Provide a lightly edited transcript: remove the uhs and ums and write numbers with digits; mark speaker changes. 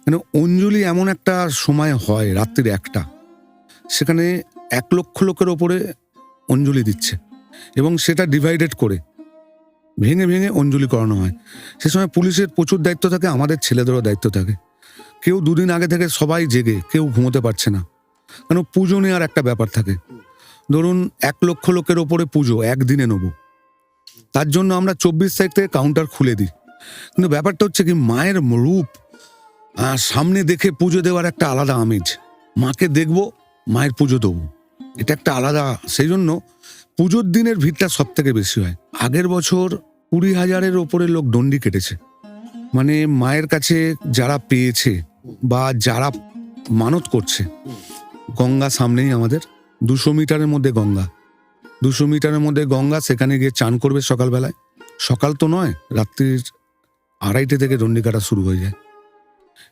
Speaker 1: মানে অঞ্জলি এমন একটা সময় হয় রাত্রির 1টা, সেখানে 1,00,000 লোকের ওপরে অঞ্জলি দিচ্ছে এবং সেটা ডিভাইডেড করে ভেঙে ভেঙে অঞ্জলি করানো হয়। সে সময় পুলিশের প্রচুর দায়িত্ব থাকে, আমাদের ছেলেদেরও দায়িত্ব থাকে। কেউ 2 দিন আগে থেকে সবাই জেগে, কেউ ঘুমোতে পারছে না, কেন পুজো নেওয়ার একটা ব্যাপার থাকে। ধরুন 1,00,000 লোকের ওপরে পুজো একদিনে নেব, তার জন্য আমরা 24 তারিখ থেকে কাউন্টার খুলে দিই। কিন্তু ব্যাপারটা হচ্ছে কি, মায়ের রূপ সামনে দেখে পুজো দেওয়ার একটা আলাদা আমেজ। মাকে দেখব, মায়ের পুজো দেবো, এটা একটা আলাদা। সেই জন্য পুজোর দিনের ভিড়টা সব থেকে বেশি হয়। আগের বছর 20,000-এর ওপরে লোক ডন্ডি কেটেছে। মানে মায়ের কাছে যারা পেয়েছে বা যারা মানত করছে, গঙ্গা সামনেই আমাদের, 200 মিটারের মধ্যে গঙ্গা, 200 মিটারের মধ্যে গঙ্গা, সেখানে গিয়ে চান করবে সকালবেলায়। সকাল তো নয়, রাত্রির 2:30 থেকে ডন্ডি কাটা শুরু হয়ে যায়।